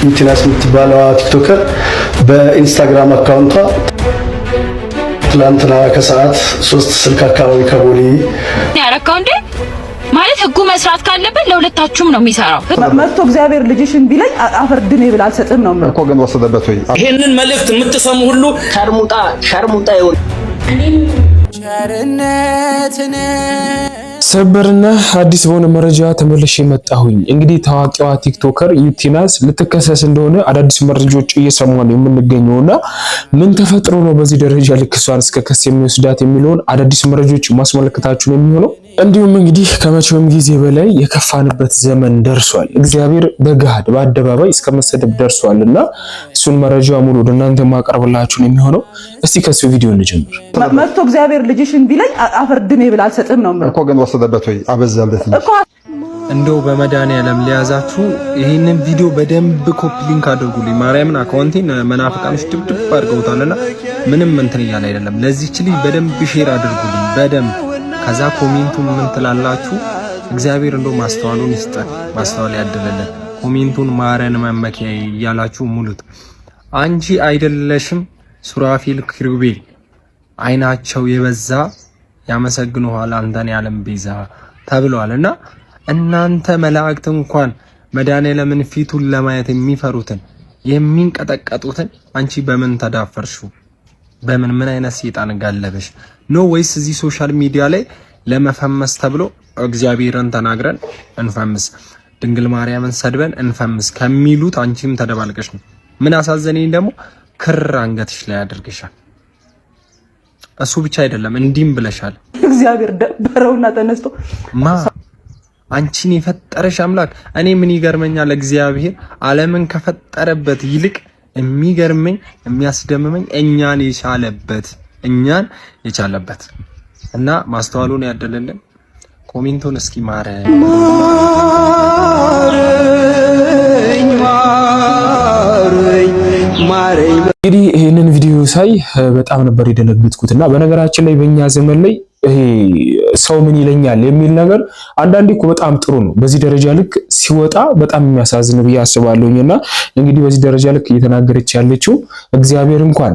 ዩቲናስ የምትባለው ቲክቶከር በኢንስታግራም አካውንቷ ትላንትና ከሰዓት 3 ስልክ አካባቢ ከቦሌ ያረካው እንዴ ማለት ህጉ መስራት ካለበት ለሁለታችሁም ነው የሚሰራው። መጥቶ እግዚአብሔር ልጅሽን ቢለኝ አፈር ድኔ ብላ አልሰጥም ነው እኮ። ግን ወሰደበት ወይ? ይሄንን መልእክት የምትሰሙ ሁሉ ሸርሙጣ ይሁን። ሰበርና አዲስ በሆነ መረጃ ተመልሼ መጣሁኝ። እንግዲህ ታዋቂዋ ቲክቶከር ዩቲናስ ልትከሰስ እንደሆነ አዳዲስ መረጃዎች እየሰማን ነው የምንገኘውና ምን ተፈጥሮ ነው በዚህ ደረጃ ልክ እሷን እስከ ክስ የሚወስዳት የሚለውን አዳዲስ መረጃዎች ማስመለከታችሁ ነው የሚሆነው። እንዲሁም እንግዲህ ከመቼውም ጊዜ በላይ የከፋንበት ዘመን ደርሷል። እግዚአብሔር በገሃድ በአደባባይ እስከ መሰደብ ደርሷልና እሱን መረጃ ሙሉ ለእናንተ ማቀርብላችሁ ነው የሚሆነው። እስቲ ከሱ ቪዲዮ እንጀምር። መጥቶ እግዚአብሔር ልጅሽን ቢለኝ አፈር ድኔ ብላ አልሰጥም ነው እኮ። ግን ወሰደበት ወይ? አበዛለት እኮ። እንደው በመድኃኒዓለም ሊያዛችሁ ይሄንን ቪዲዮ በደንብ ኮፒ ሊንክ አድርጉልኝ። ማርያምን አካውንቴን መናፍቃኖች ድብድብ አድርገውታልና ምንም እንትን እያለ አይደለም። ለዚህች ልጅ በደንብ ሼር አድርጉልኝ በደንብ። ከዛ ኮሜንቱን ምን ትላላችሁ? እግዚአብሔር እንደው ማስተዋሉን ይስጠን፣ ማስተዋል ያድለልን። ኮሜንቱን ማረን መመኪያ እያላችሁ ሙሉት። አንቺ አይደለሽም ሱራፊል ኪሩቤል አይናቸው የበዛ ያመሰግኑሃል አንተን ያለም ቤዛ ተብሏልና እናንተ መላእክት እንኳን መድኃኒዓለምን ፊቱን ለማየት የሚፈሩትን የሚንቀጠቀጡትን አንቺ በምን ተዳፈርሹ? ምን አይነት ሰይጣን ጋለበሽ ነው? ወይስ እዚህ ሶሻል ሚዲያ ላይ ለመፈመስ ተብሎ እግዚአብሔርን ተናግረን እንፈምስ፣ ድንግል ማርያምን ሰድበን እንፈምስ ከሚሉት አንቺም ተደባልቀሽ ነው። ምን አሳዘነኝ ደግሞ ክር አንገትሽ ላይ አድርገሻል። እሱ ብቻ አይደለም እንዲም ብለሻል። እግዚአብሔር ደበረውና ተነስቶ አንቺን የፈጠረሽ አምላክ። እኔ ምን ይገርመኛል፣ እግዚአብሔር ዓለምን ከፈጠረበት ይልቅ የሚገርመኝ የሚያስደምመኝ እኛን የቻለበት እና ማስተዋሉን ያደለልን። ኮሜንቱን እስኪ ማረኝ እንግዲህ ይሄንን ቪዲዮ ሳይ በጣም ነበር የደነገጥኩትና በነገራችን ላይ በእኛ ዘመን ላይ ይሄ ሰው ምን ይለኛል የሚል ነገር አንዳንዴ እኮ በጣም ጥሩ ነው። በዚህ ደረጃ ልክ ሲወጣ በጣም የሚያሳዝን ብዬ አስባለሁኝና እንግዲህ በዚህ ደረጃ ልክ እየተናገረች ያለችው እግዚአብሔር እንኳን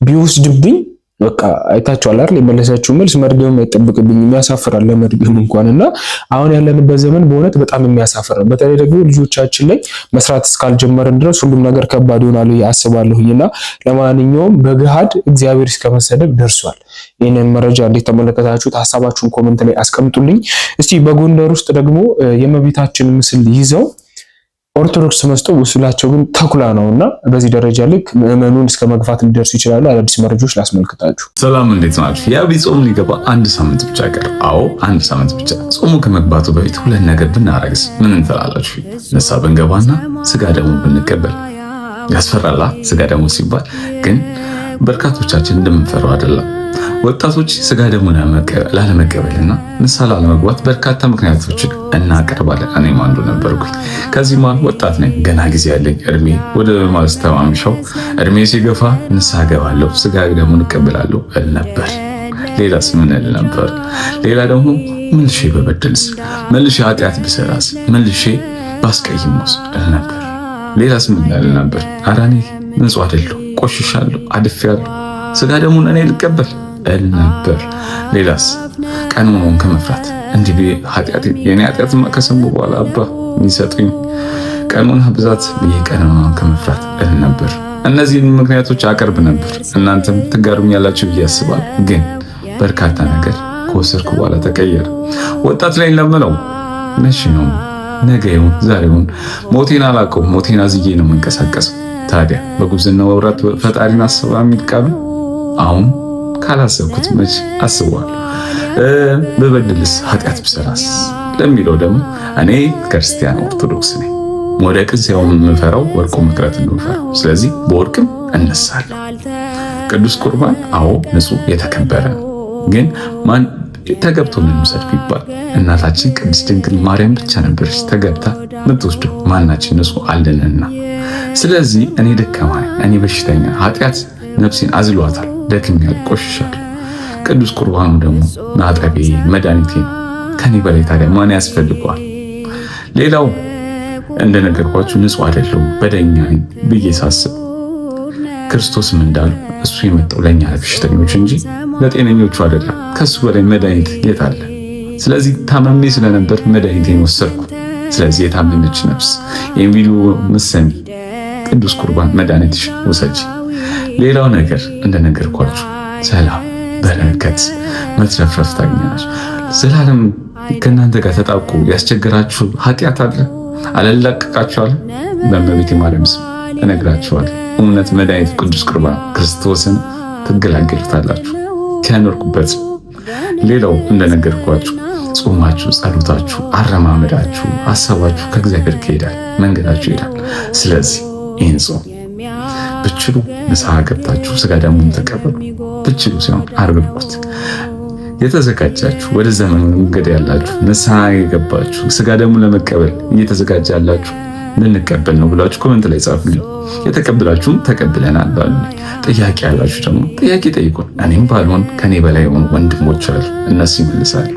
ቢወስድብኝ በቃ አይታችኋል አይደል? የመለሰችው መልስ መርገም አይጠብቅብኝም፣ የሚያሳፍራል ለመርገም እንኳንና አሁን ያለንበት ዘመን በእውነት በጣም የሚያሳፍር ነው። በተለይ ደግሞ ልጆቻችን ላይ መስራት እስካልጀመረን ድረስ ሁሉም ነገር ከባድ ይሆናል ያስባለሁኝና ለማንኛውም በገሃድ እግዚአብሔር እስከመሰደብ ደርሷል። ይህንን መረጃ እንዴት ተመለከታችሁት? ሐሳባችሁን ኮሜንት ላይ አስቀምጡልኝ። እስቲ በጎንደር ውስጥ ደግሞ የእመቤታችን ምስል ይዘው ኦርቶዶክስ መስጠው ውስላቸው ግን ተኩላ ነውና በዚህ ደረጃ ልክ ምዕመኑን እስከ መግፋት ሊደርሱ ይችላሉ። አዳዲስ መረጃዎች ላስመልክታችሁ። ሰላም፣ እንዴት ናችሁ? የአብይ ጾም ሊገባ 1 ሳምንት ብቻ ቀር። አዎ 1 ሳምንት ብቻ። ጾሙ ከመግባቱ በፊት ሁለት ነገር ብናረግስ ምን እንፈላላችሁ? ንስሐ ብንገባና ስጋ ደግሞ ብንቀበል። ያስፈራላ ስጋ ደግሞ ሲባል ግን በርካቶቻችን እንደምንፈራው አይደለም። ወጣቶች ስጋ ደግሞ ላለመቀበልና ንስሐ ላለመግባት በርካታ ምክንያቶችን እናቀርባለን። እኔም አንዱ ነበርኩኝ። ከዚህ ማለት ወጣት ነኝ፣ ገና ጊዜ ያለኝ፣ እድሜ ወደ ማስተማምሻው እድሜ ሲገፋ ንስሐ ገባለሁ፣ ስጋ ደግሞ እቀበላለሁ እል ነበር። ሌላስ ምን እል ነበር? ሌላ ደግሞ መልሼ በበደልስ፣ መልሼ ኃጢአት ብሰራስ፣ መልሼ ባስቀይምስ እል ነበር። ሌላስ ምን እል ነበር? ኧረ እኔ ንጹህ አይደለሁ፣ ቆሽሻለሁ፣ አድፌያለሁ፣ ስጋ ደግሞ እኔ ልቀበል እል ነበር። ሌላስ ቀኑን ከመፍራት እንዲህ የኔ ኃጢአት ከሰሙ በኋላ አባ የሚሰጡኝ ቀኑን ብዛት ቀኑን ከመፍራት እል ነበር። እነዚህን ምክንያቶች አቀርብ ነበር። እናንተም ትጋሩኛላችሁ ብዬ አስባለሁ። ግን በርካታ ነገር ከወሰድኩ በኋላ ተቀየረ። ወጣት ላይ ለምነው መቼ ነው? ነገ ይሁን ዛሬ ይሁን ሞቴን አላውቀውም። ሞቴን አዝዬ ነው የምንቀሳቀሰው። ታዲያ በጉብዝና ወራት ፈጣሪን አስባ የሚል ቃሉ አሁን ካላሰብኩት መች አስበዋለሁ? በበድልስ ኃጢአት ብሰራስ ለሚለው ደግሞ እኔ ክርስቲያን ኦርቶዶክስ ነኝ። መውደቅን ሳይሆን የምፈራው ወድቆ መቅረትን ነው የምፈራው። ስለዚህ በወድቅም እነሳለሁ። ቅዱስ ቁርባን አዎ ንጹህ የተከበረ ነው። ግን ማን ተገብቶ እንውሰድ ቢባል እናታችን ቅድስት ድንግል ማርያም ብቻ ነበረች ተገብታ የምትወስደው። ማናችን ንጹህ አለንና። ስለዚህ እኔ ደካማ ነኝ፣ እኔ በሽተኛ፣ ኃጢአት ነፍሴን አዝሏታል፣ ደክሜያለሁ፣ ቆሽሻለሁ። ቅዱስ ቁርባኑ ደግሞ ማጠቤ መድኃኒቴ ነው። ከኔ በላይ ታዲያ ማን ያስፈልገዋል? ሌላው እንደነገርኳችሁ ንጹህ አይደለሁም በደኛ ብዬ ሳስብ ክርስቶስም እንዳሉ እሱ የመጣው ለኛ ለበሽተኞች እንጂ ለጤነኞቹ አይደለም። ከሱ በላይ መድኃኒት የት አለ? ስለዚህ ታመሜ ስለነበር መድኃኒቴን ወሰድኩ። ስለዚህ የታመመች ነፍስ ይህን ቪዲዮ ምሰሚ ቅዱስ ቁርባን መድኃኒትሽ ውሰጂ። ሌላው ነገር እንደነገርኳችሁ ሰላም፣ በረከት፣ መትረፍረፍ ታገኛለች። ዘላለም ከእናንተ ጋር ተጣብቆ ያስቸግራችሁ ኃጢአት አለ አለላቀቃችኋል። በእመቤቴ ማርያም ስም እነግራችኋለሁ እውነት መድኃኒት ቅዱስ ቁርባን ክርስቶስን ትገላገሉታላችሁ ከኖርኩበት። ሌላው እንደነገርኳችሁ ጾማችሁ፣ ጸሎታችሁ፣ አረማመዳችሁ፣ ሐሳባችሁ ከእግዚአብሔር ከሄዳል መንገዳችሁ ይሄዳል። ስለዚህ ይህን ጾም ብችሉ ንስሐ ገብታችሁ ስጋ ደሙን ተቀበሉ። ብችሉ ሲሆን አርግቡት። የተዘጋጃችሁ ወደ ዘመኑ መንገድ ያላችሁ ንስሐ የገባችሁ ስጋ ደሙን ለመቀበል እየተዘጋጃላችሁ ልንቀበል ነው ብላችሁ ኮሜንት ላይ ጻፉልኝ። የተቀበላችሁም ተቀብለናል ባሉ ጥያቄ ያላችሁ ደግሞ ጥያቄ ጠይቁን። እኔም ባልሆን ከኔ በላይ የሆኑ ወንድሞች አሉ፣ እነሱ ይመልሳሉ።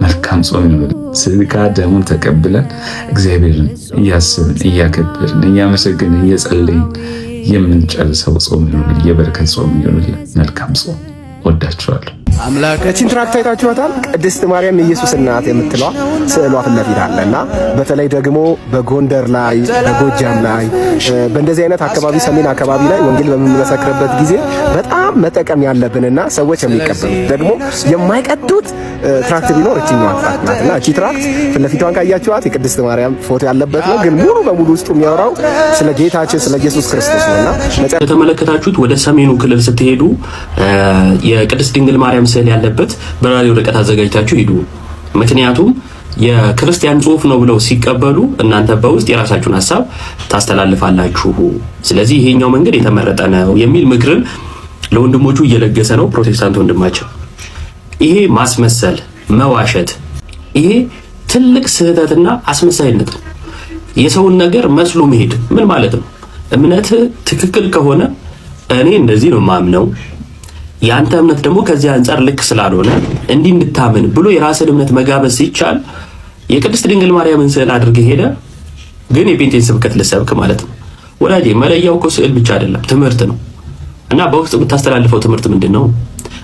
መልካም ጾም ይሁን። ስጋ ደሙን ተቀብለን እግዚአብሔርን እያስብን እያከበርን እያመሰገንን እየጸለይን የምንጨርሰው ጾም ይሁን። የበረከት ጾም ይሁን። መልካም ጾም። ወዳችኋለሁ። አምላካችን ትራክት አይታችኋታል። ቅድስት ማርያም የኢየሱስ እናት የምትለዋ ስዕሏ ፊት ለፊት አለና በተለይ ደግሞ በጎንደር ላይ በጎጃም ላይ በእንደዚህ አይነት አካባቢ ሰሜን አካባቢ ላይ ወንጌል በምንመሰክርበት ጊዜ በጣም መጠቀም ያለብንና ሰዎች የሚቀበሉት ደግሞ የማይቀዱት ትራክት ቢኖር እቺኛዋ ትራክት ናትና እቺ ትራክት ፊት ለፊቷን ካያችኋት የቅድስት ማርያም ፎቶ ያለበት ነው። ግን ሙሉ በሙሉ ውስጡ የሚያወራው ስለ ጌታችን ስለ ኢየሱስ ክርስቶስ ነውና ከተመለከታችሁት ወደ ሰሜኑ ክልል ስትሄዱ የቅድስት ድንግል ማርያም ስዕል ያለበት በራሪ ወረቀት አዘጋጅታችሁ ሂዱ። ምክንያቱም የክርስቲያን ጽሑፍ ነው ብለው ሲቀበሉ እናንተ በውስጥ የራሳችሁን ሐሳብ ታስተላልፋላችሁ። ስለዚህ ይሄኛው መንገድ የተመረጠ ነው የሚል ምክርን ለወንድሞቹ እየለገሰ ነው ፕሮቴስታንት ወንድማቸው። ይሄ ማስመሰል፣ መዋሸት፣ ይሄ ትልቅ ስህተትና አስመሳይነት ነው። የሰውን ነገር መስሎ መሄድ ምን ማለት ነው? እምነት ትክክል ከሆነ እኔ እንደዚህ ነው ማምነው ያንተ እምነት ደግሞ ከዚህ አንፃር ልክ ስላልሆነ እንዲህ እንድታምን ብሎ የራስን እምነት መጋበዝ ሲቻል የቅድስት ድንግል ማርያምን ስዕል አድርገህ ሄደ ግን የጴንጤን ስብከት ልሰብክ ማለት ነው። ወዳጄ መለያው እኮ ስዕል ብቻ አይደለም ትምህርት ነው። እና በውስጥ የምታስተላልፈው ትምህርት ምንድነው?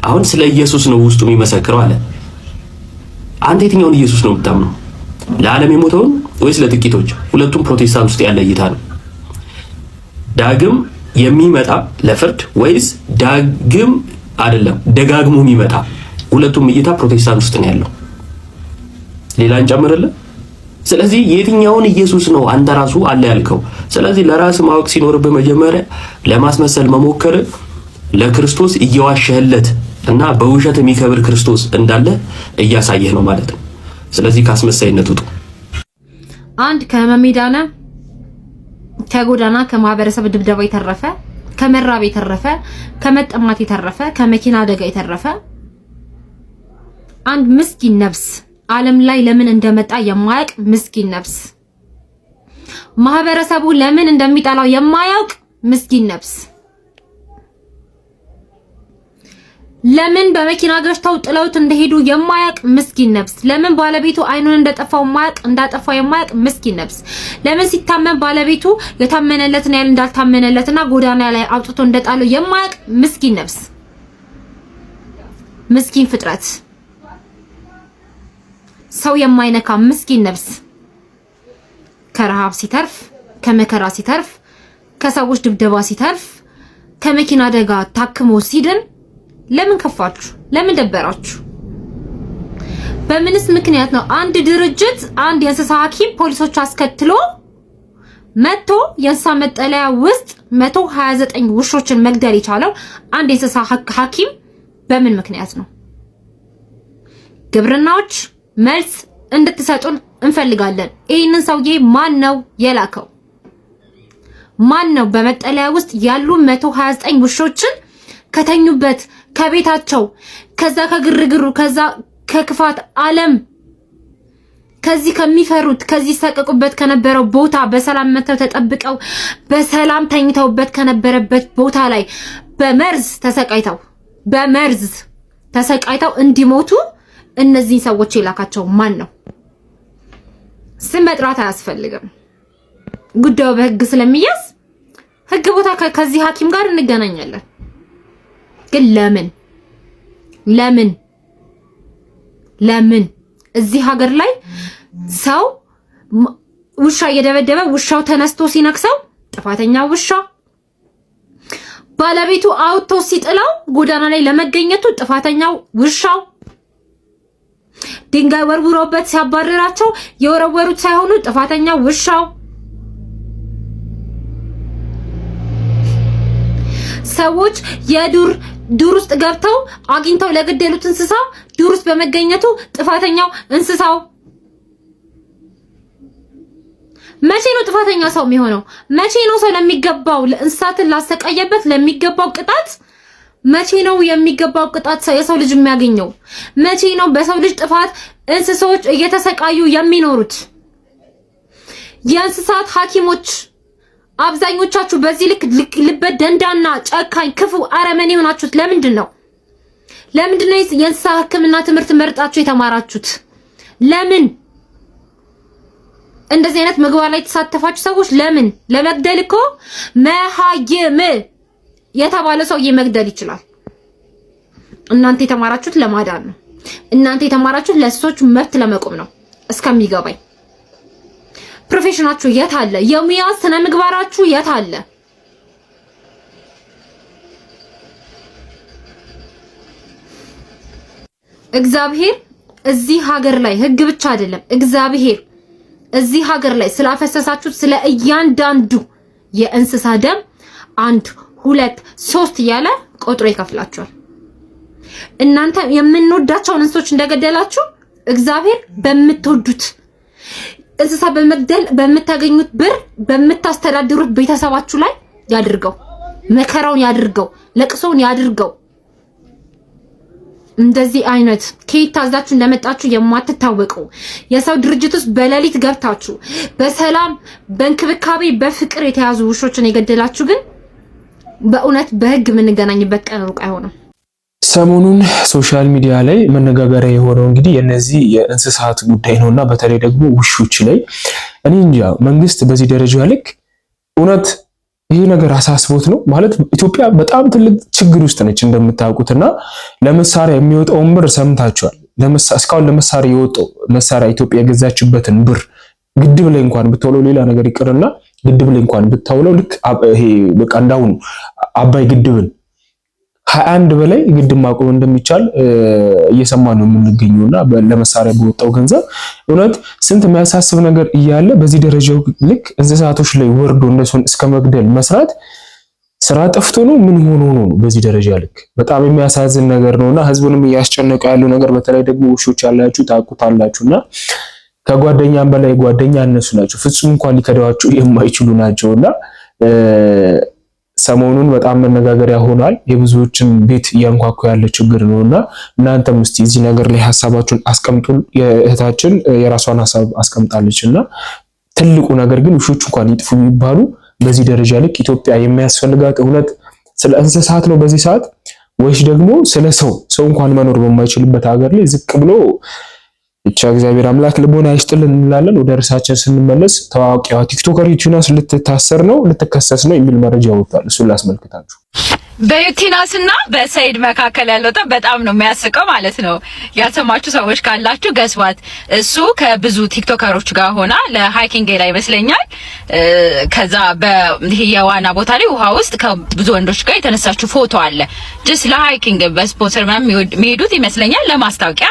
አሁን ስለ ኢየሱስ ነው ውስጡ የሚመሰክረው አለ። አንተ የትኛውን ኢየሱስ ነው የምታምነው? ለዓለም የሞተውን ወይስ ለጥቂቶች? ሁለቱም ፕሮቴስታንት ውስጥ ያለ እይታ ነው። ዳግም የሚመጣ ለፍርድ ወይስ ዳግም አይደለም ደጋግሞ የሚመጣ? ሁለቱም እይታ ፕሮቴስታንት ውስጥ ነው ያለው። ሌላ እንጨምርልህ። ስለዚህ የትኛውን ኢየሱስ ነው አንተ ራሱ አለ ያልከው? ስለዚህ ለራስ ማወቅ ሲኖርብህ መጀመሪያ ለማስመሰል መሞከር ለክርስቶስ እየዋሸህለት እና በውሸት የሚከብር ክርስቶስ እንዳለ እያሳየህ ነው ማለት ነው። ስለዚህ ካስመሳይነት ውጡ። አንድ ከመሜዳና ከጎዳና ከማህበረሰብ ድብደባ የተረፈ ከመራብ የተረፈ ከመጠማት የተረፈ ከመኪና አደጋ የተረፈ አንድ ምስኪን ነፍስ ዓለም ላይ ለምን እንደመጣ የማያውቅ ምስኪን ነፍስ ማህበረሰቡ ለምን እንደሚጠላው የማያውቅ ምስኪን ነፍስ ለምን በመኪና ገጭተው ጥለውት እንደሄዱ የማያውቅ ምስኪን ነፍስ ለምን ባለቤቱ አይኑን እንደጠፋው ማያውቅ እንዳጠፋው የማያውቅ ምስኪን ነፍስ ለምን ሲታመን ባለቤቱ የታመነለትን ያህል እንዳልታመነለትና ጎዳና ላይ አውጥቶ እንደጣለው የማያውቅ ምስኪን ነፍስ ምስኪን ፍጥረት ሰው የማይነካ ምስኪን ነፍስ ከረሃብ ሲተርፍ ከመከራ ሲተርፍ ከሰዎች ድብደባ ሲተርፍ ከመኪና አደጋ ታክሞ ሲድን ለምን ከፋችሁ? ለምን ደበራችሁ? በምንስ ምክንያት ነው አንድ ድርጅት አንድ የእንስሳ ሐኪም ፖሊሶች አስከትሎ መጥቶ የእንስሳ መጠለያ ውስጥ 129 ውሾችን መግደል የቻለው? አንድ የእንስሳ ሐኪም በምን ምክንያት ነው? ግብርናዎች መልስ እንድትሰጡን እንፈልጋለን። ይሄንን ሰውዬ ማን ነው የላከው? ማን ነው በመጠለያ ውስጥ ያሉ 129 ውሾችን ከተኙበት ከቤታቸው ከዛ ከግርግሩ ከዛ ከክፋት ዓለም ከዚህ ከሚፈሩት ከዚህ ሰቀቁበት ከነበረው ቦታ በሰላም መተው ተጠብቀው በሰላም ተኝተውበት ከነበረበት ቦታ ላይ በመርዝ ተሰቃይተው እንዲሞቱ እነዚህ ሰዎች የላካቸው ማን ነው? ስም መጥራት አያስፈልግም። ጉዳዩ በህግ ስለሚያዝ ህግ ቦታ ከዚህ ሐኪም ጋር እንገናኛለን። ግን ለምን እዚህ ሀገር ላይ ሰው ውሻ እየደበደበ ውሻው ተነስቶ ሲነክሰው ጥፋተኛ ውሻ፣ ባለቤቱ አውጥቶ ሲጥለው ጎዳና ላይ ለመገኘቱ ጥፋተኛው ውሻው፣ ድንጋይ ወርውሮበት ሲያባረራቸው የወረወሩት ሳይሆኑ ጥፋተኛው ውሻው፣ ሰዎች ዱር ውስጥ ገብተው አግኝተው ለገደሉት እንስሳ ዱር ውስጥ በመገኘቱ ጥፋተኛው እንስሳው። መቼ ነው ጥፋተኛ ሰው የሚሆነው? መቼ ነው ሰው ለሚገባው ለእንስሳትን ላሰቃየበት ለሚገባው ቅጣት መቼ ነው የሚገባው ቅጣት የሰው ልጅ የሚያገኘው? መቼ ነው በሰው ልጅ ጥፋት እንስሳዎች እየተሰቃዩ የሚኖሩት? የእንስሳት ሐኪሞች አብዛኞቻችሁ በዚህ ልክ ልበ ደንዳና ጨካኝ ክፉ አረመኔ ሆናችሁት ለምንድን ነው የእንስሳት ሕክምና ትምህርት መርጣችሁ የተማራችሁት? ለምን እንደዚህ አይነት ምግባር ላይ ተሳተፋችሁ ሰዎች ለምን? ለመግደል እኮ መሃይም የተባለ ሰውዬ መግደል ይችላል። እናንተ የተማራችሁት ለማዳን ነው። እናንተ የተማራችሁት ለሰዎች መብት ለመቆም ነው እስከሚገባኝ። ፕሮፌሽናችሁ የት አለ? የሙያ ስነ ምግባራችሁ የት አለ? እግዚአብሔር እዚህ ሀገር ላይ ህግ ብቻ አይደለም፣ እግዚአብሔር እዚህ ሀገር ላይ ስላፈሰሳችሁት ስለ እያንዳንዱ የእንስሳ ደም 1 2 3 እያለ ቆጥሮ ይከፍላችኋል። እናንተ የምንወዳቸውን እንስሶች እንደገደላችሁ እግዚአብሔር በምትወዱት እንስሳ በመግደል በምታገኙት ብር በምታስተዳድሩት ቤተሰባችሁ ላይ ያድርገው፣ መከራውን ያድርገው፣ ለቅሶውን ያድርገው። እንደዚህ አይነት ከየት ታዛችሁ እንደመጣችሁ የማትታወቁ የሰው ድርጅት ውስጥ በሌሊት ገብታችሁ በሰላም በእንክብካቤ በፍቅር የተያዙ ውሾችን የገደላችሁ ግን በእውነት በህግ የምንገናኝበት ቀን ሩቅ አይሆንም። ሰሞኑን ሶሻል ሚዲያ ላይ መነጋገሪያ የሆነው እንግዲህ የነዚህ የእንስሳት ጉዳይ ነውና በተለይ ደግሞ ውሾች ላይ እኔ እንጃ መንግስት በዚህ ደረጃ ልክ እውነት ይሄ ነገር አሳስቦት ነው ማለት ኢትዮጵያ በጣም ትልቅ ችግር ውስጥ ነች እንደምታውቁትና ለመሳሪያ የሚወጣውን ብር ሰምታችኋል። እስካሁን ለመሳሪያ የወጣው መሳሪያ ኢትዮጵያ የገዛችበትን ብር ግድብ ላይ እንኳን ብትውለው ሌላ ነገር ይቅርና ግድብ ላይ እንኳን ብታውለው ልክ ይሄ በቃ እንዳሁኑ አባይ ግድብን 21 በላይ ግድብ ማቆም እንደሚቻል እየሰማን ነው የምንገኘውና ለመሳሪያ በወጣው ገንዘብ እውነት ስንት የሚያሳስብ ነገር እያለ በዚህ ደረጃው ልክ እንስሳቶች ላይ ወርዶ እነሱን እስከ መግደል መስራት ስራ ጠፍቶ ነው ምን ሆኖ ነው? በዚህ ደረጃ ልክ በጣም የሚያሳዝን ነገር ነውና ህዝቡንም እያስጨነቀ ያለው ነገር በተለይ ደግሞ ውሾች ያላችሁ ታውቁታላችሁና ከጓደኛም በላይ ጓደኛ እነሱ ናቸው። ፍጹም እንኳን ሊከዳዋቸው የማይችሉ ናቸውና ሰሞኑን በጣም መነጋገሪያ ሆኗል። የብዙዎችን ቤት እያንኳኩ ያለ ችግር ነውና እናንተም እስቲ እዚህ ነገር ላይ ሐሳባችሁን አስቀምጡ። የእህታችን የራሷን ሐሳብ አስቀምጣለችና ትልቁ ነገር ግን ውሾች እንኳን ይጥፉ የሚባሉ በዚህ ደረጃ ልክ ኢትዮጵያ የሚያስፈልጋት እውነት ስለ እንስሳት ነው በዚህ ሰዓት ወይስ ደግሞ ስለ ሰው እንኳን መኖር በማይችልበት ሀገር ላይ ዝቅ ብሎ ብቻ እግዚአብሔር አምላክ ልቦና ይስጥልን እንላለን። ወደ ርዕሳችን ስንመለስ ታዋቂዋ ቲክቶከር ዩቲናስ ልትታሰር ነው ልትከሰስ ነው የሚል መረጃ ወጥቷል። እሱን ላስመልክታችሁ። በዩቲናስና በሰይድ መካከል ያለው በጣም ነው የሚያስቀው ማለት ነው። ያልሰማችሁ ሰዎች ካላችሁ ገስዋት እሱ ከብዙ ቲክቶከሮች ጋር ሆና ለሃይኪንግ ላይ ይመስለኛል ከዛ በይሄ የዋና ቦታ ላይ ውሃ ውስጥ ከብዙ ወንዶች ጋር የተነሳችው ፎቶ አለ። ጀስት ለሃይኪንግ በስፖንሰር ምናምን የሚሄዱት ይመስለኛል ለማስታወቂያ።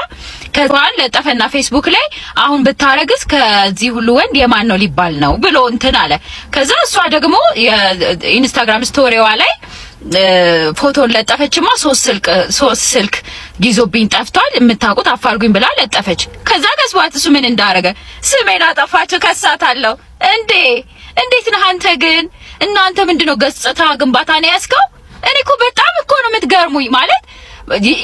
ከዛን ለጠፈና ፌስቡክ ላይ አሁን ብታረግስ ከዚህ ሁሉ ወንድ የማን ነው ሊባል ነው ብሎ እንትን አለ። ከዛ እሷ ደግሞ የኢንስታግራም ስቶሪዋ ላይ ፎቶን ለጠፈችማ ሶስት ስልክ ይዞብኝ ጠፍቷል የምታውቁት አፋርጉኝ ብላ ለጠፈች። ከዛ ገስዋት እሱ ምን እንዳረገ ስሜን አጠፋችሁ ከሳታለሁ እንዴት ነህ አንተ ግን እናንተ ምንድነው ገጽታ ግንባታ ነው ያስከው? እኔ እኮ በጣም እኮ ነው የምትገርሙኝ ማለት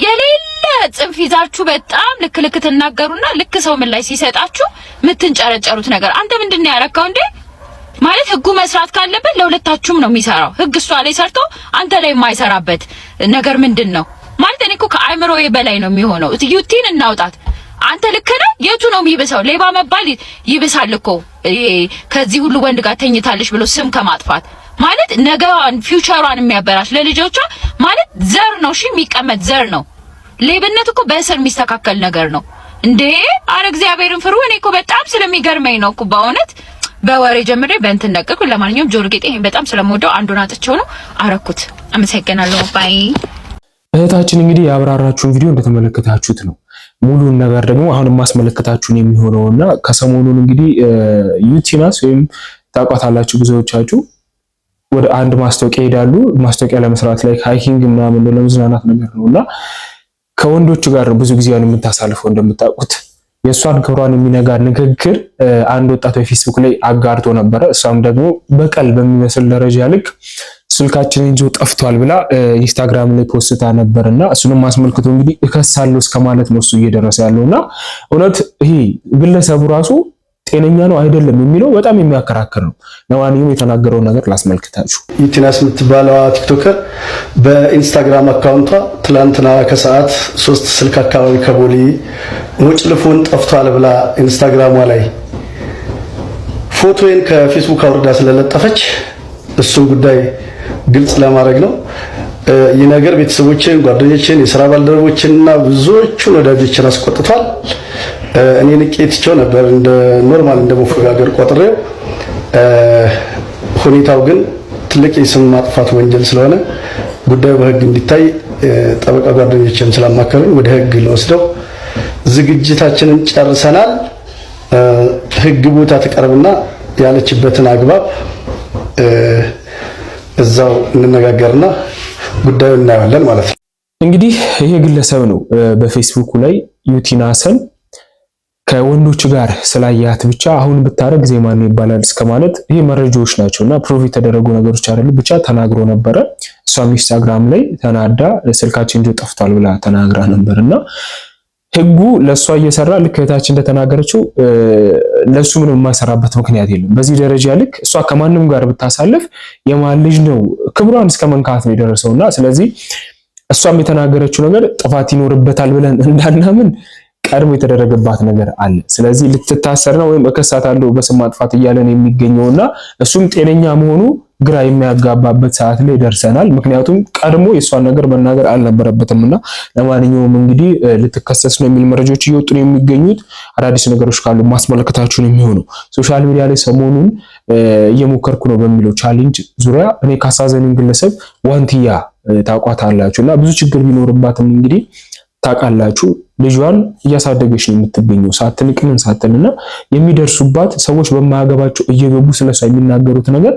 የሌለ ጽንፍ ይዛችሁ በጣም ልክ ትናገሩና ልክ ሰው ምን ላይ ሲሰጣችሁ የምትንጨረጨሩት ነገር አንተ ምንድነው ያረካው እንዴ? ማለት ህጉ መስራት ካለበት ለሁለታችሁም ነው የሚሰራው። ህግ እሷ ላይ ሰርቶ አንተ ላይ የማይሰራበት ነገር ምንድነው? ማለት እኔ እኮ ከአይምሮዬ በላይ ነው የሚሆነው። ዩቲን እናውጣት። አንተ ልክ ነህ። የቱ ነው የሚብሰው? ሌባ መባል ይብሳል እኮ ከዚህ ሁሉ ወንድ ጋር ተኝታለሽ ብሎ ስም ከማጥፋት ማለት ነገዋን ፊውቸሯን የሚያበላሽ ለልጆቿ ማለት ዘር ነው። እሺ የሚቀመጥ ዘር ነው። ሌብነት እኮ በእስር የሚስተካከል ነገር ነው እንዴ! አረ እግዚአብሔርን ፍሩ። እኔ እኮ በጣም ስለሚገርመኝ ነው እኮ በእውነት በወሬ ጀምሬ በእንትን ደቀኩ። ለማንኛውም ጆሮ ጌጤ በጣም ስለምወደው አንዱን አጥቼው ነው አረኩት። አመሰግናለሁ። ባይ እህታችን እንግዲህ ያብራራችሁን ቪዲዮ እንደተመለከታችሁት ነው። ሙሉን ነገር ደግሞ አሁን ማስመለከታችሁን የሚሆነውና ከሰሞኑን እንግዲህ ዩቲናስ ወይም ታውቃታላችሁ ብዙዎቻችሁ ወደ አንድ ማስታወቂያ ይሄዳሉ። ማስታወቂያ ለመስራት ላይ ሃይኪንግ ምናምን ነው ለመዝናናት ነገር ነውና ከወንዶች ጋር ብዙ ጊዜ ያን የምታሳልፈው እንደምታውቁት የሷን ክብሯን የሚነጋ ንግግር አንድ ወጣት በፌስቡክ ላይ አጋርቶ ነበረ። እሷም ደግሞ በቀል በሚመስል ደረጃ ልክ ስልካችንን ይዞ ጠፍቷል ብላ ኢንስታግራም ላይ ፖስታ ነበርና እሱንም አስመልክቶ እንግዲህ እከሳለሁ እስከማለት ነው እሱ እየደረሰ ያለውና እውነት ይሄ ግለሰቡ ራሱ ጤነኛ ነው አይደለም የሚለው በጣም የሚያከራክር ነው። ለማንኛውም የተናገረው ነገር ላስመልክታችሁ። ዩቲናስ የምትባለዋ ቲክቶከር በኢንስታግራም አካውንቷ ትላንትና ከሰዓት 3 ስልክ አካባቢ ከቦሌ ሞጭልፎን ጠፍቷል ብላ ኢንስታግራሟ ላይ ፎቶዬን ከፌስቡክ አውርዳ ስለለጠፈች እሱን ጉዳይ ግልጽ ለማድረግ ነው። ይህ ነገር ቤተሰቦችን፣ ጓደኞችን፣ የሥራ ባልደረቦችንና ብዙዎቹን ወዳጆችን አስቆጥቷል። እኔ ንቄትቸው ነበር እንደ ኖርማል እንደ መፈጋገር ቆጥሬው፣ ሁኔታው ግን ትልቅ የስም ማጥፋት ወንጀል ስለሆነ ጉዳዩ በሕግ እንዲታይ ጠበቃ ጓደኞችን ስላማከሩኝ ወደ ሕግ ለወስደው ዝግጅታችንን ጨርሰናል። ሕግ ቦታ ተቀርብና ያለችበትን አግባብ እዛው እንነጋገርና ጉዳዩን እናያለን ማለት ነው። እንግዲህ ይሄ ግለሰብ ነው በፌስቡክ ላይ ዩቲናስን ከወንዶች ጋር ስላያት ብቻ አሁን ብታረግ ዜማን ይባላል እስከማለት ይሄ መረጃዎች ናቸውና ፕሩቭ የተደረጉ ነገሮች አይደሉም። ብቻ ተናግሮ ነበረ። እሷም ኢንስታግራም ላይ ተናዳ ስልካችን እንጂ ጠፍቷል ብላ ተናግራ ነበርና ህጉ ለሷ እየሰራ ልክ እህታችን እንደተናገረችው ለሱ ምንም የማይሰራበት ምክንያት የለም። በዚህ ደረጃ ልክ እሷ ከማንም ጋር ብታሳልፍ የማን ልጅ ነው ክብሯን እስከ መንካት ነው የደረሰውና ስለዚህ እሷም የተናገረችው ነገር ጥፋት ይኖርበታል ብለን እንዳናምን ቀድሞ የተደረገባት ነገር አለ። ስለዚህ ልትታሰር ነው ወይም እከሳታለሁ በስም ማጥፋት እያለን የሚገኘውና እሱም ጤነኛ መሆኑ ግራ የሚያጋባበት ሰዓት ላይ ደርሰናል። ምክንያቱም ቀድሞ የሷን ነገር መናገር አልነበረበትምና ለማንኛውም እንግዲህ ልትከሰስ ነው የሚል መረጃዎች እየወጡ ነው የሚገኙት። አዳዲስ ነገሮች ካሉ ማስመለከታችሁ ነው የሚሆነው። ሶሻል ሚዲያ ላይ ሰሞኑን እየሞከርኩ ነው በሚለው ቻሌንጅ ዙሪያ እኔ ካሳዘነኝ ግለሰብ ዋንቲያ ታውቋታላችሁና ብዙ ችግር ቢኖርባትም እንግዲህ ታውቃላችሁ ልጇን እያሳደገች ነው የምትገኘው ሳትንቅ ምን ሳትልና የሚደርሱባት ሰዎች በማያገባቸው እየገቡ ስለሷ የሚናገሩት ነገር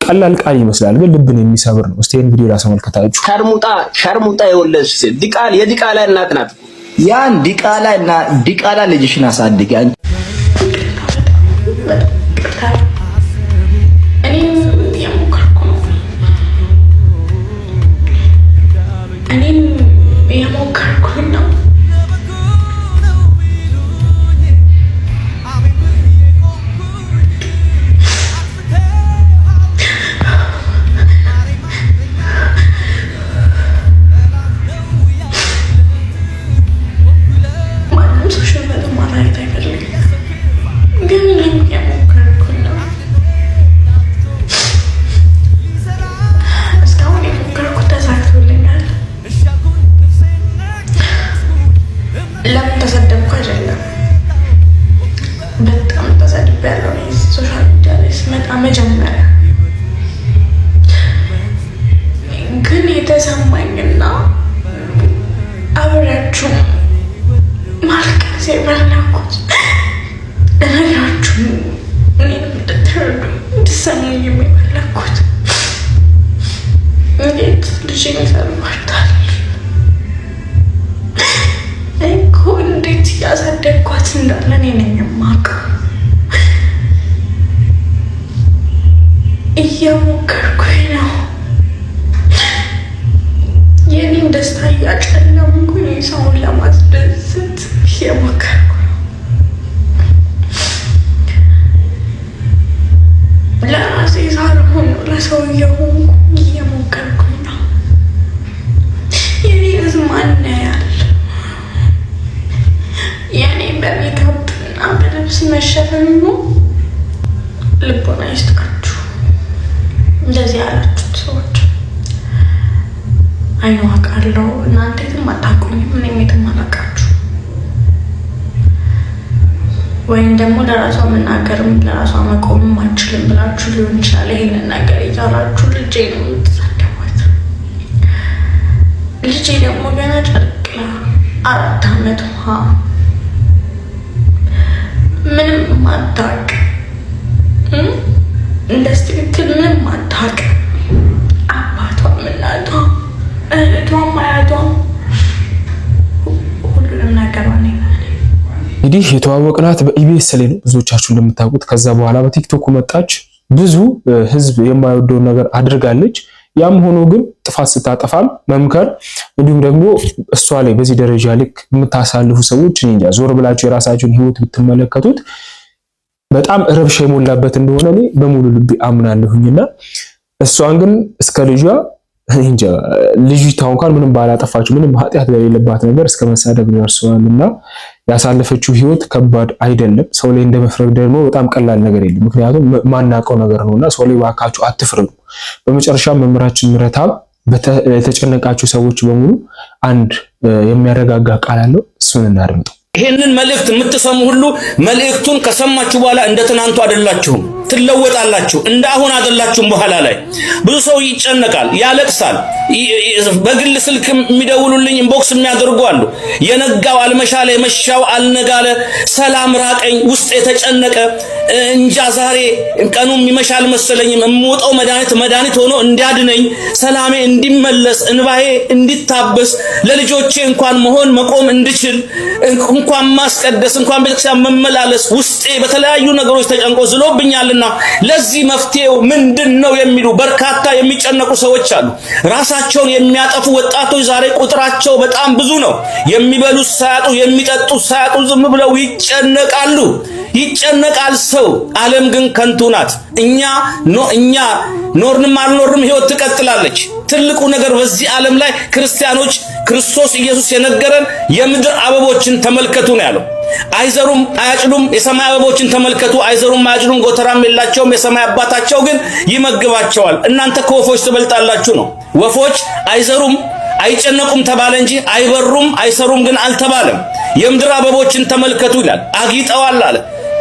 ቀላል ቃል ይመስላል፣ ግን ልብን የሚሰብር ነው። እስቲ ይሄን ቪዲዮ ላስመልከታችሁ። ሸርሙጣ የወለድሽ የዲቃላ እናት ናት። ያን ዲቃላ ልጅሽን አሳድጊ። ለምን ተሰደብኩ አይደለም፣ በጣም ተሰድቤያለሁ። ሶሻል ሚዲያ ላይ ስመጣ መጀመሪያ ግን የተሰማኝና አብሬያችሁ ማልቀስ የፈለኩት እነግራችሁ እኔንም እንድትረዱ እንድትሰሙኝ የፈለኩት እንዴት ልጄን ይሰማታል እኮ እንዴት ያሳደግኳት እንዳለ እኔ ነኝ የማውቀው። እየሞከርኩኝ ነው የኔን ደስታ እያጨለምኩኝ ሰውን ለማስደሰት እየሞከርኩ ነው። ለራሴ ሳልሆን ለሰው እየሆንኩኝ እየሞከርኩኝ ነው። የኔ ህዝብ ማን ያያል? የኔ በሜካፕ እና በልብስ መሸፈን ነው ልቦና ይስጣችሁ። እንደዚህ ያላችሁት ሰዎች አይኑ አውቃለሁ፣ እናንተ የትም አታውቁኝም፣ እኔም የትም አላውቃችሁ። ወይም ደግሞ ለራሷ መናገርም ለራሷ መቆምም አችልም ብላችሁ ሊሆን ይችላል ይሄንን ነገር እያላችሁ ልጄ ነው የምትሳደቧት። ልጄ ደግሞ ገና ጨቅላ 4 ዓመት ምንም ማታውቅ እንደዚህ ትክክል ምንም ማታውቅ አባቷም እናቷም እህቷም አያቷም ሁሉንም ነገር ነው። እንግዲህ የተዋወቅናት በኢቢኤስ ላይ ነው ብዙዎቻችሁ እንደምታውቁት። ከዛ በኋላ በቲክቶክ መጣች። ብዙ ህዝብ የማይወደውን ነገር አድርጋለች። ያም ሆኖ ግን ጥፋት ስታጠፋም መምከር እንዲሁም ደግሞ እሷ ላይ በዚህ ደረጃ ልክ የምታሳልፉ ሰዎች እንጃ ዞር ብላችሁ የራሳችሁን ህይወት ብትመለከቱት በጣም ረብሻ የሞላበት እንደሆነ እኔ በሙሉ ልቤ አምናለሁኝና እሷን ግን እስከ ልጇ እንጃ ልጅቷ እንኳን ምንም ባላጠፋችሁ ምንም ኃጢአት በሌለባት ነገር እስከ መሳደብ ደርሰዋልና ያሳለፈችው ህይወት ከባድ አይደለም። ሰው ላይ እንደመፍረድ ደግሞ በጣም ቀላል ነገር የለም። ምክንያቱም ማናቀው ነገር ነውና ሰው ላይ ባካችሁ አትፍረዱ። በመጨረሻ መምህራችን ምህረተአብ ለተጨነቃችሁ ሰዎች በሙሉ አንድ የሚያረጋጋ ቃል አለው። እሱን እናድምጠው። ይሄንን መልእክት የምትሰሙ ሁሉ መልእክቱን ከሰማችሁ በኋላ እንደ ትናንቱ አይደላችሁም፣ ትለወጣላችሁ። እንደ አሁን አይደላችሁም። በኋላ ላይ ብዙ ሰው ይጨነቃል፣ ያለቅሳል። በግል ስልክ የሚደውሉልኝ ኢንቦክስ የሚያደርጉ አሉ። የነጋው አልመሻለ፣ የመሻው አልነጋለ፣ ሰላም ራቀኝ፣ ውስጥ የተጨነቀ እንጃ ዛሬ ቀኑም ይመሻል መሰለኝም፣ የምወጣው መድኃኒት ሆኖ እንዲያድነኝ፣ ሰላሜ እንዲመለስ፣ እንባዬ እንዲታበስ፣ ለልጆቼ እንኳን መሆን መቆም እንድችል፣ እንኳን ማስቀደስ፣ እንኳን ቤተክርስቲያን መመላለስ ውስጤ በተለያዩ ነገሮች ተጨንቆ ዝሎብኛልና ለዚህ መፍትሄው ምንድነው የሚሉ በርካታ የሚጨነቁ ሰዎች አሉ። ራሳቸውን የሚያጠፉ ወጣቶች ዛሬ ቁጥራቸው በጣም ብዙ ነው። የሚበሉት ሳያጡ የሚጠጡት ሳያጡ ዝም ብለው ይጨነቃሉ። ይጨነቃል ሰው። ዓለም ግን ከንቱ ናት። እኛ ኖርንም አልኖርንም ህይወት ትቀጥላለች። ትልቁ ነገር በዚህ ዓለም ላይ ክርስቲያኖች ክርስቶስ ኢየሱስ የነገረን የምድር አበቦችን ተመልከቱ ነው ያለው። አይዘሩም አያጭዱም፣ የሰማይ አበቦችን ተመልከቱ። አይዘሩም አያጭዱም፣ ጎተራም የላቸውም፣ የሰማይ አባታቸው ግን ይመግባቸዋል። እናንተ ከወፎች ትበልጣላችሁ ነው። ወፎች አይዘሩም አይጨነቁም ተባለ እንጂ አይበሩም አይሰሩም ግን አልተባለም። የምድር አበቦችን ተመልከቱ ይላል። አጊጠዋል አለ።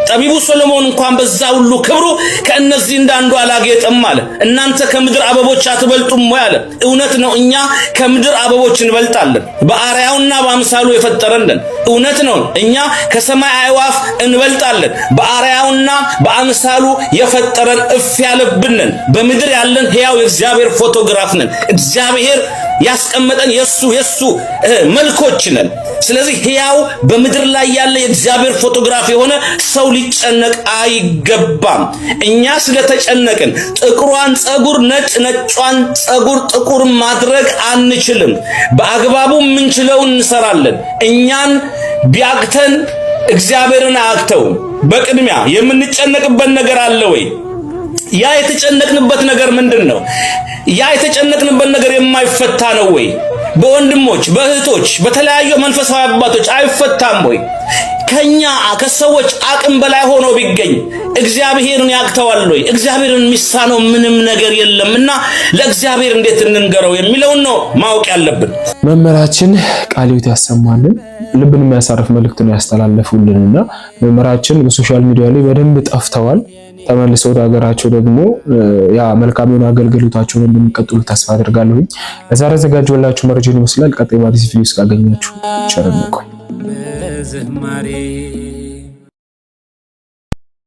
ጠቢቡ ሰሎሞን እንኳን በዛ ሁሉ ክብሩ ከእነዚህ እንዳንዱ አላጌጠም አለ። እናንተ ከምድር አበቦች አትበልጡም ወይ አለ። እውነት ነው፣ እኛ ከምድር አበቦች እንበልጣለን። በአርአያውና በአምሳሉ የፈጠረን እውነት ነው። እኛ ከሰማይ አዕዋፍ እንበልጣለን። በአርአያውና በአምሳሉ የፈጠረን እፍ ያለብንን በምድር ያለን ሕያው የእግዚአብሔር ፎቶግራፍ ነን። እግዚአብሔር ያስቀመጠን የሱ መልኮች ነን። ስለዚህ ሕያው በምድር ላይ ያለ የእግዚአብሔር ፎቶግራፍ የሆነ ሰው ሊጨነቅ አይገባም። እኛ ስለተጨነቅን ጥቁሯን ጸጉር ነጭ፣ ነጯን ጸጉር ጥቁር ማድረግ አንችልም። በአግባቡ የምንችለውን እንሰራለን። እኛን ቢያቅተን እግዚአብሔርን አያቅተውም። በቅድሚያ የምንጨነቅበት ነገር አለ ወይ? ያ የተጨነቅንበት ነገር ምንድነው? ያ የተጨነቅንበት ነገር የማይፈታ ነው ወይ? በወንድሞች በእህቶች በተለያዩ መንፈሳዊ አባቶች አይፈታም ወይ? ከኛ ከሰዎች አቅም በላይ ሆኖ ቢገኝ እግዚአብሔርን ያቅተዋል ወይ? እግዚአብሔርን የሚሳነው ምንም ነገር የለምና ለእግዚአብሔር እንዴት እንንገረው የሚለውን ነው ማወቅ ያለብን። መምህራችን ቃለ ሕይወት ያሰማልን፣ ልብን የሚያሳርፍ መልእክት ነው ያስተላለፉልንና መምህራችን በሶሻል ሚዲያ ላይ በደንብ ጠፍተዋል። ተመልሰው ወደ ሀገራቸው ደግሞ ያ መልካም የሆነ አገልግሎታቸውን እንደሚቀጥሉ ተስፋ አደርጋለሁ። ለዛሬ ዘጋጀሁላችሁ መረጃ ይመስላል። ቀጣይ በአዲስ ቪዲዮ እስካገኛችሁ ቸር እንቆይ።